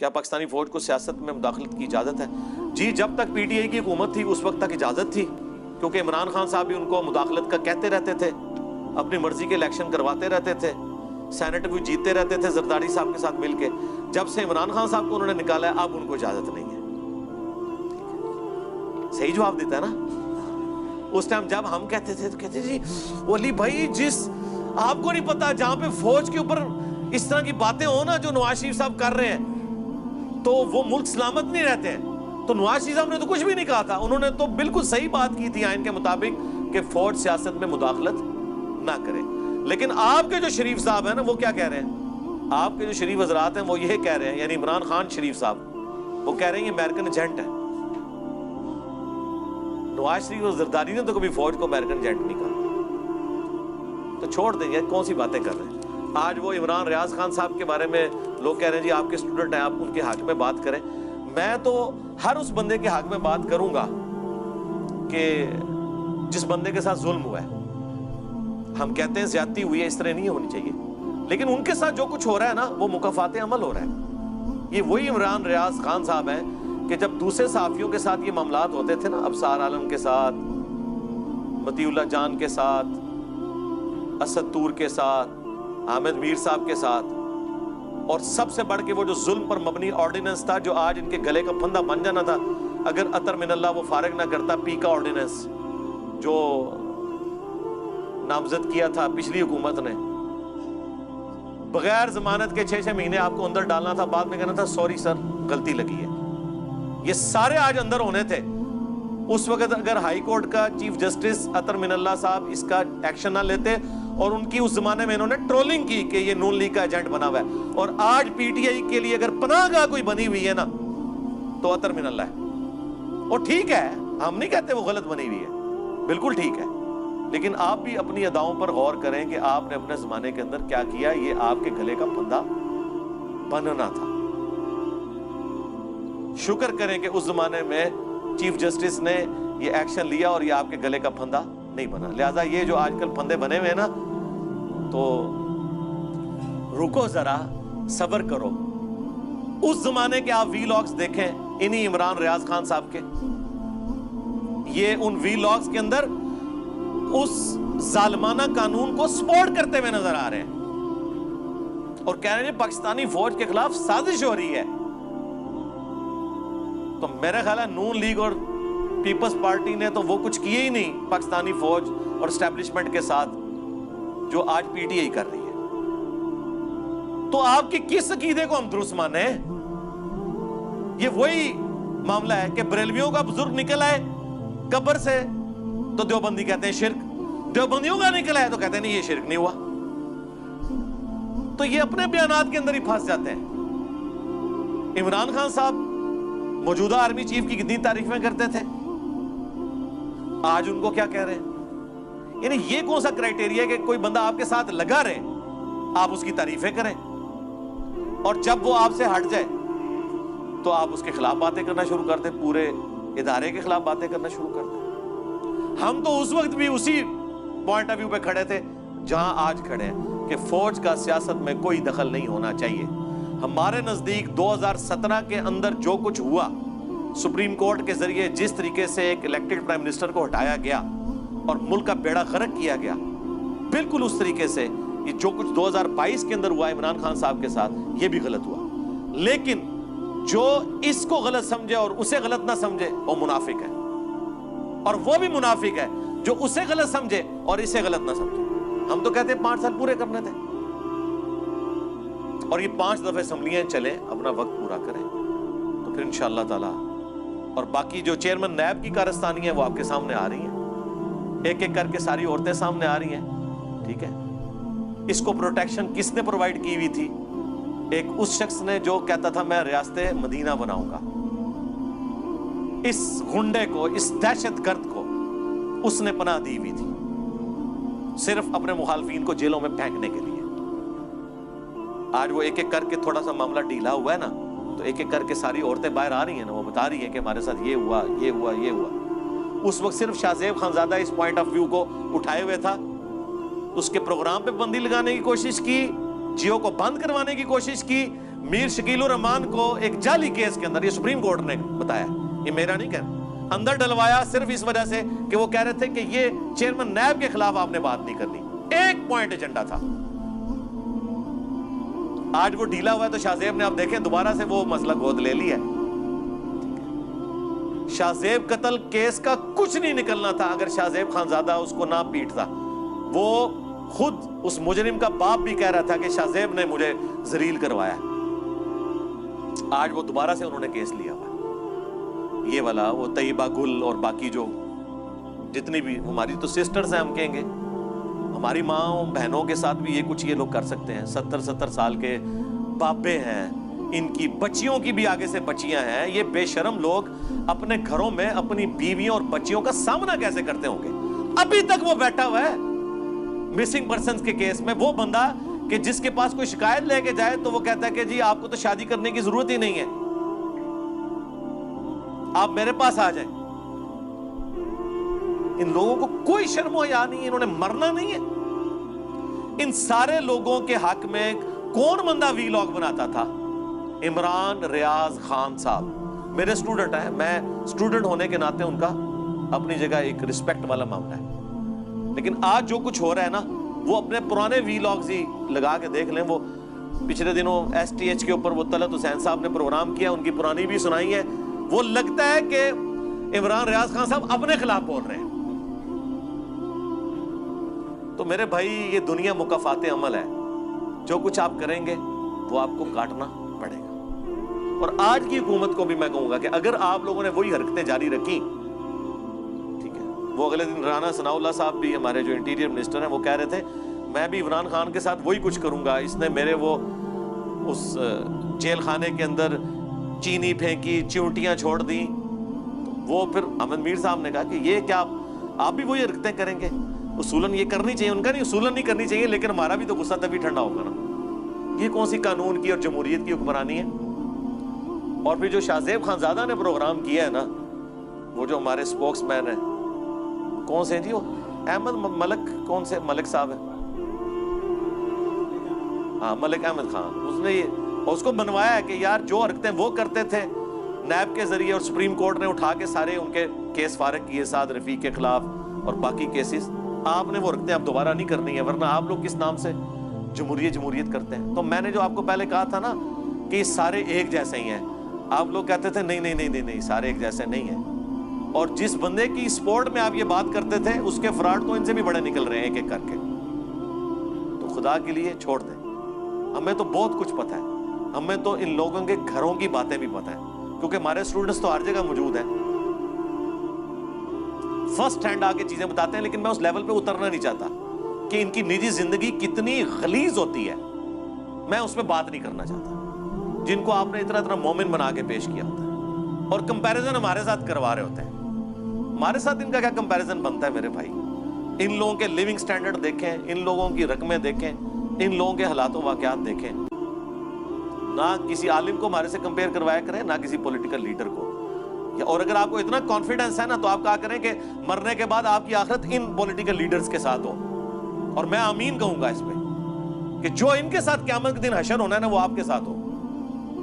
کیا پاکستانی فوج کو سیاست میں مداخلت کی اجازت ہے؟ جی جب تک پی ٹی آئی کی حکومت تھی اس وقت تک اجازت تھی، کیونکہ عمران خان صاحب بھی ان کو مداخلت کا کہتے رہتے تھے، اپنی مرضی کے الیکشن کرواتے رہتے تھے، سینٹ بھی جیتتے رہتے تھے زرداری صاحب کے ساتھ مل کے۔ جب سے عمران خان صاحب کو انہوں نے نکالا ہے اب ان کو اجازت نہیں ہے۔ صحیح جواب دیتا ہے نا؟ اس ٹائم جب ہم کہتے تھے تو کہتے جی ولی بھائی جس آپ کو نہیں پتا جہاں پہ فوج کے اوپر اس طرح کی باتیں ہو نا جو نواز شریف صاحب کر رہے ہیں تو وہ ملک سلامت نہیں رہتے ہیں۔ تو نواز شریف صاحب نے تو کچھ بھی نہیں کہا تھا، انہوں نے تو بالکل صحیح بات کی تھی آئین کے مطابق کہ فوج سیاست میں مداخلت نہ کرے۔ لیکن آپ کے جو شریف صاحب ہیں نا وہ کیا کہہ رہے ہیں؟ آپ کے جو شریف حضرات ہیں وہ یہ کہہ رہے ہیں، یعنی عمران خان شریف صاحب وہ کہہ رہے ہیں یہ امریکن ایجنٹ ہے۔ نواز شریف اور زرداری نے تو کبھی فوج کو امریکن ایجنٹ نہیں کہا۔ تو چھوڑ دیں یہ کون سی باتیں کر رہے ہیں۔ آج وہ عمران ریاض خان صاحب کے بارے میں لوگ کہہ رہے ہیں جی آپ کے اسٹوڈنٹ ہیں آپ ان کے حق میں بات کریں۔ میں تو ہر اس بندے کے حق میں بات کروں گا کہ جس بندے کے ساتھ ظلم ہوا ہے۔ ہم کہتے ہیں زیادتی ہوئی ہے، اس طرح نہیں ہونی چاہیے، لیکن ان کے ساتھ جو کچھ ہو رہا ہے نا وہ مکافات عمل ہو رہا ہے۔ یہ وہی عمران ریاض خان صاحب ہیں کہ جب دوسرے صحافیوں کے ساتھ یہ معاملات ہوتے تھے نا، ابصار عالم کے ساتھ، مطیع اللہ جان کے ساتھ، اسد طور کے ساتھ، حامد میر صاحب کے ساتھ، اور سب سے بڑھ کے وہ جو ظلم پر مبنی آرڈیننس تھا جو آج ان کے گلے کا پھندا بن جانا تھا اگر اطہر من اللہ وہ فارغ نہ کرتا، پی کا آرڈیننس جو نامزد کیا تھا پچھلی حکومت نے، بغیر ضمانت کے 6 مہینے آپ کو اندر ڈالنا تھا، بعد میں کہنا تھا سوری سر غلطی لگی ہے۔ یہ سارے آج اندر ہونے تھے۔ اس وقت اگر ہائی کورٹ کا چیف جسٹس اطہر من اللہ صاحب اس کا ایکشن نہ لیتے، اور ان کی اس زمانے میں انہوں نے ٹرولنگ کی کہ یہ نون لیگ کا ایجنٹ بنا ہوا ہے، اور آج پی ٹی آئی کے لیے اگر پناہ گاہ کوئی بنی ہوئی ہے نا تو اطہر من اللہ ہے۔ اور ٹھیک ہے، ہم نہیں کہتے وہ غلط بنی ہوئی ہے، بالکل ٹھیک ہے، لیکن آپ بھی اپنی اداؤں پر غور کریں کہ آپ نے اپنے زمانے کے اندر کیا کیا۔ یہ آپ کے گلے کا پھندا بننا تھا۔ شکر کریں کہ اس زمانے میں چیف جسٹس نے یہ ایکشن لیا اور یہ آپ کے گلے کا پھندا نہیں بنا۔ لہذا یہ جو آج کل پھندے بنے ہوئے ہیں نا تو رکو ذرا، صبر کرو۔ اس زمانے کے آپ وی لاگز دیکھیں انہی عمران ریاض خان صاحب کے، یہ ان وی لاگز کے اندر اس ظالمانہ قانون کو سپورٹ کرتے ہوئے نظر آ رہے ہیں اور کہہ رہے ہیں پاکستانی فوج کے خلاف سازش ہو رہی ہے۔ تو میرا خیال ہے نون لیگ اور پیپلز پارٹی نے تو وہ کچھ کیے ہی نہیں پاکستانی فوج اور اسٹیبلشمنٹ کے ساتھ جو آج پی ٹی آئی کر رہی ہے۔ تو آپ کی کس عقیدے کو ہم درست مانیں؟ یہ وہی معاملہ ہے کہ بریلویوں کا بزرگ نکل آئے قبر سے تو دیوبندی کہتے ہیں شرک، دیوبندیوں کا نکل آئے تو کہتے ہیں نہیں یہ شرک نہیں ہوا۔ تو یہ اپنے بیانات کے اندر ہی پھنس جاتے ہیں۔ عمران خان صاحب موجودہ آرمی چیف کی کتنی تعریفیں کرتے تھے، آج ان کو کیا کہہ رہے ہیں؟ یعنی یہ کون سا کرائٹیریا ہے کہ کوئی بندہ آپ کے ساتھ لگا رہے آپ اس کی تعریفیں کریں، اور جب وہ آپ سے ہٹ جائے تو آپ اس کے خلاف باتیں کرنا شروع کر دیں، پورے ادارے کے خلاف باتیں کرنا شروع کر دیں۔ ہم تو اس وقت بھی اسی پوائنٹ آف ویو پہ کھڑے تھے جہاں آج کھڑے ہیں کہ فوج کا سیاست میں کوئی دخل نہیں ہونا چاہیے۔ ہمارے نزدیک 2017 کے اندر جو کچھ ہوا، سپریم کورٹ کے ذریعے جس طریقے سے ایک الیکٹڈ پرائم منسٹر کو ہٹایا گیا اور ملک کا بیڑا غرق کیا گیا، بالکل اس طریقے سے یہ جو کچھ 2022 کے اندر ہوا عمران خان صاحب کے ساتھ یہ بھی غلط ہوا۔ لیکن جو اس کو غلط سمجھے اور اسے غلط نہ سمجھے وہ منافق ہے، اور وہ بھی منافق ہے جو اسے غلط سمجھے اور اسے غلط نہ سمجھے۔ ہم تو کہتے ہیں 5 سال پورے کرنے تھے، اور یہ 5 دفعہ اسمبلیاں چلیں، اپنا وقت پورا کریں، تو پھر انشاءاللہ تعالی اور باقی جو چیئرمین نیب کی کارستانی ہیں وہ آپ کے سامنے آ رہی ہیں، ایک ایک کر کے ساری عورتیں سامنے آ رہی ہیں، ٹھیک ہے۔ اس کو پروٹیکشن کس نے پرووائڈ کی ہوئی تھی؟ ایک اس شخص نے جو کہتا تھا میں ریاست مدینہ بناؤں گا، اس غنڈے کو، اس دہشت گرد کو اس نے پناہ دی ہوئی تھی صرف اپنے مخالفین کو جیلوں میں پھینکنے کے لیے۔ آج وہ ایک ایک کر کے تھوڑا سا معاملہ ڈھیلا ہوا ہے نا، تو ایک ایک کر کے ساری عورتیں باہر آ رہی ہیں نا، وہ بتا رہی ہیں کہ ہمارے ساتھ یہ ہوا یہ ہوا یہ ہوا۔ اس وقت صرف شاہ زیب خانزادہ اس پوائنٹ آف ویو کو اٹھائے ہوئے تھا، اس کے پروگرام پہ بندی لگانے کی کوشش کی، جیو کو بند کروانے کی کوشش کی، میر شکیل الرحمان کو ایک جعلی کیس کے اندر، یہ سپریم کورٹ نے بتایا، یہ میرا نہیں کہنا، اندر ڈلوایا صرف اس وجہ سے کہ وہ کہہ رہے تھے کہ یہ چیئرمین نیب کے خلاف آپ نے بات نہیں کرنی، ایک پوائنٹ ایجنڈا تھا۔ آج وہ ڈھیلا ہوا ہے تو شاہ زیب نے آپ دیکھیں دوبارہ سے وہ مسئلہ گود لے لیا ہے۔ شاہ زیب قتل کیس کا کچھ نہیں نکلنا تھا اگر شاہ زیب خانزادہ اس کو نہ پیٹتا۔ وہ خود اس مجرم کا باپ بھی کہہ رہا تھا کہ شاہ زیب نے مجھے ذلیل کروایا۔ آج وہ دوبارہ سے انہوں نے کیس لیا ہوا، یہ والا، وہ طیبہ گل اور باقی جو جتنی بھی ہماری تو سسٹرز ہیں، ہم کہیں گے ہماری ماں بہنوں کے ساتھ بھی یہ کچھ یہ لوگ کر سکتے ہیں۔ 70 سال کے باپے ہیں، ان کی بچیوں کی بھی آگے سے بچیاں ہیں، یہ بے شرم لوگ اپنے گھروں میں اپنی بیویوں اور بچیوں کا سامنا کیسے کرتے ہوں گے؟ ابھی تک وہ بیٹھا ہوا ہے مسنگ پرسنز کے کیس میں، وہ بندہ کہ جس کے پاس کوئی شکایت لے کے جائے تو وہ کہتا ہے کہ جی آپ کو تو شادی کرنے کی ضرورت ہی نہیں ہے، آپ میرے پاس آ جائیں۔ ان لوگوں کو کوئی شرم و حیا نہیں، انہوں نے مرنا نہیں ہے۔ ان سارے لوگوں کے حق میں کون بندہ وی لاگ بناتا تھا؟ عمران ریاض خان صاحب میرے اسٹوڈنٹ ہیں، میں اسٹوڈنٹ ہونے کے ناطے ان کا اپنی جگہ ایک رسپیکٹ والا معاملہ ہے، لیکن آج جو کچھ ہو رہا ہے نا، وہ اپنے پرانے وی لاگز ہی لگا کے دیکھ لیں۔ وہ پچھلے دنوں ایس ٹی ایچ کے اوپر وہ طلعت حسین صاحب نے پروگرام کیا، ان کی پرانی بھی سنائی ہے۔ وہ لگتا ہے کہ عمران ریاض خان صاحب اپنے خلاف بول رہے ہیں۔ تو میرے بھائی یہ دنیا مکافات عمل ہے، جو کچھ آپ کریں گے وہ آپ کو کاٹنا پڑے گا۔ اور آج کی حکومت کو بھی میں کہوں گا کہ اگر آپ لوگوں نے وہی حرکتیں جاری رکھی، ٹھیک ہے، وہ اگلے دن رانا ثناء اللہ صاحب بھی ہمارے جو انٹیریئر منسٹر ہیں وہ کہہ رہے تھے میں بھی عمران خان کے ساتھ وہی کچھ کروں گا، اس نے میرے وہ اس جیل خانے کے اندر چینی پھینکی، چیونٹیاں چھوڑ دیں۔ وہ پھر احمد میر صاحب نے کہا کہ یہ کیا آپ بھی وہی حرکتیں کریں گے؟ اصولاً یہ کرنی چاہیے، ان کا نہیں، اصولاً نہیں کرنی چاہیے، لیکن ہمارا بھی تو غصہ تبھی ٹھنڈا ہوگا نا۔ یہ کون سی قانون کی اور جمہوریت کی حکمرانی ہے؟ اور پھر جو شاہ زیب خانزادہ نے پروگرام کیا ہے نا، وہ جو ہمارے اسپوکس مین ہیں، کون سے ہیں جی وہ احمد ملک، کون سے ملک صاحب ہیں، ہاں ملک احمد خان، اس نے اس کو بنوایا ہے کہ یار جو حرکتیں وہ کرتے تھے نیب کے ذریعے، اور سپریم کورٹ نے اٹھا کے سارے ان کے کیس فارغ کیے سعد رفیق کے خلاف اور باقی کیسز، آپ نے وہ حرکتیں اب دوبارہ نہیں کرنی ہے، ورنہ آپ لوگ کس نام سے جمہوریت کرتے ہیں؟ تو میں نے جو آپ کو پہلے کہا تھا نا کہ یہ سارے ایک جیسے ہی ہیں، آپ لوگ کہتے تھے نہیں سارے ایک جیسے نہیں ہیں، اور جس بندے کی سپورٹ میں آپ یہ بات کرتے تھے اس کے فراڈ تو ان سے بھی بڑے نکل رہے ہیں ایک ایک کر کے۔ تو خدا کے لیے چھوڑ دیں، ہمیں تو بہت کچھ پتہ ہے، ہمیں تو ان لوگوں کے گھروں کی باتیں بھی پتہ ہیں، کیونکہ ہمارے اسٹوڈنٹس تو ہر جگہ موجود ہیں، فرسٹ ہینڈ آ کے چیزیں بتاتے ہیں، لیکن میں اس لیول پہ اترنا نہیں چاہتا کہ ان کی نجی زندگی کتنی غلیظ ہوتی ہے، میں اس پہ بات نہیں کرنا چاہتا، جن کو آپ نے اتنا مومن بنا کے پیش کیا ہوتا ہے اور کمپیریزن ہمارے ساتھ کروا رہے ہوتے ہیں۔ ہمارے ساتھ ان کا کیا کمپیریزن بنتا ہے میرے بھائی؟ ان لوگوں کے لیونگ سٹینڈرڈ دیکھیں، ان لوگوں کی رقمیں دیکھیں، ان لوگوں کے حالات و واقعات دیکھیں، نہ کسی عالم کو ہمارے سے کمپیئر کروایا کریں، نہ کسی پولیٹیکل لیڈر کو۔ اور اگر آپ کو اتنا کانفیڈنس ہے نا تو آپ کہا کریں کہ مرنے کے بعد آپ کی آخرت ان پولیٹیکل لیڈرز کے ساتھ ہو، اور میں آمین کہوں گا اس پہ کہ جو ان کے ساتھ قیامت کے دن حشر ہونا ہے نا وہ آپ کے ساتھ ہو۔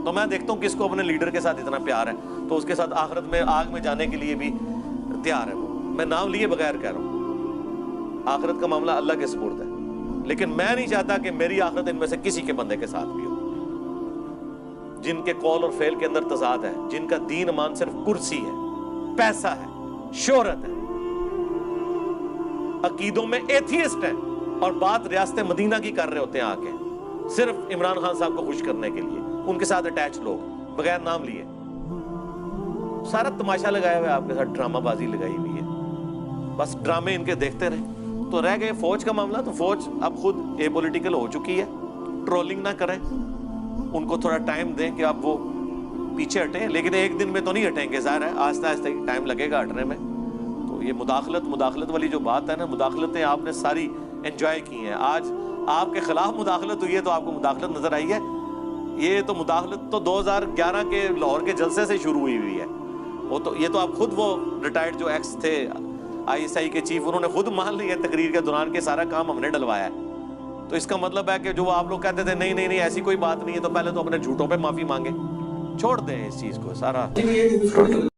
تو میں دیکھتا ہوں کس کو اپنے لیڈر کے ساتھ اتنا پیار ہے تو اس کے ساتھ آخرت میں آگ میں جانے کے لیے بھی تیار ہے۔ وہ میں نام لیے بغیر کہہ رہا ہوں، آخرت کا معاملہ اللہ کے سپرد ہے، لیکن میں نہیں چاہتا کہ میری آخرت ان میں سے کسی کے بندے کے ساتھ بھی ہو، جن کے قول اور فعل کے اندر تضاد ہے، جن کا دین ایمان صرف کرسی ہے، پیسہ ہے، شہرت ہے، عقیدوں میں ایتھیسٹ ہیں، اور بات ریاست مدینہ کی کر رہے ہوتے ہیں آ کے صرف عمران خان صاحب کو خوش کرنے کے لیے، ان کے ساتھ اٹیچ لوگ بغیر نام لیے، سارا تماشا لگایا ہوا ہے، آپ کے ساتھ ڈرامہ بازی لگائی ہوئی ہے، بس ڈرامے ان کے دیکھتے رہے۔ تو رہ گئے فوج کا معاملہ، تو فوج اب خود اے پولیٹیکل ہو چکی ہے، ٹرولنگ نہ کریں، ان کو تھوڑا ٹائم دیں کہ آپ وہ پیچھے ہٹیں، لیکن ایک دن میں تو نہیں ہٹیں گے، ظاہر ہے آہستہ آہستہ ٹائم لگے گا ہٹنے میں۔ تو یہ مداخلت والی جو بات ہے نا، مداخلتیں آپ نے ساری انجوائے کی ہیں، آج آپ کے خلاف مداخلت ہوئی ہے تو آپ کو مداخلت نظر آئی ہے، یہ تو مداخلت تو 2011 کے لاہور کے جلسے سے شروع ہوئی ہے، وہ تو یہ تو آپ خود وہ ریٹائرڈ جو ایکس تھے ISI کے چیف، انہوں نے خود مان لی ہے تقریر کے دوران کہ سارا کام ہم نے ڈلوایا ہے، تو اس کا مطلب ہے کہ جو آپ لوگ کہتے تھے نہیں نہیں نہیں ایسی کوئی بات نہیں ہے، تو پہلے تو اپنے جھوٹوں پہ معافی مانگے. چھوڑ دیں اس چیز کو سارا.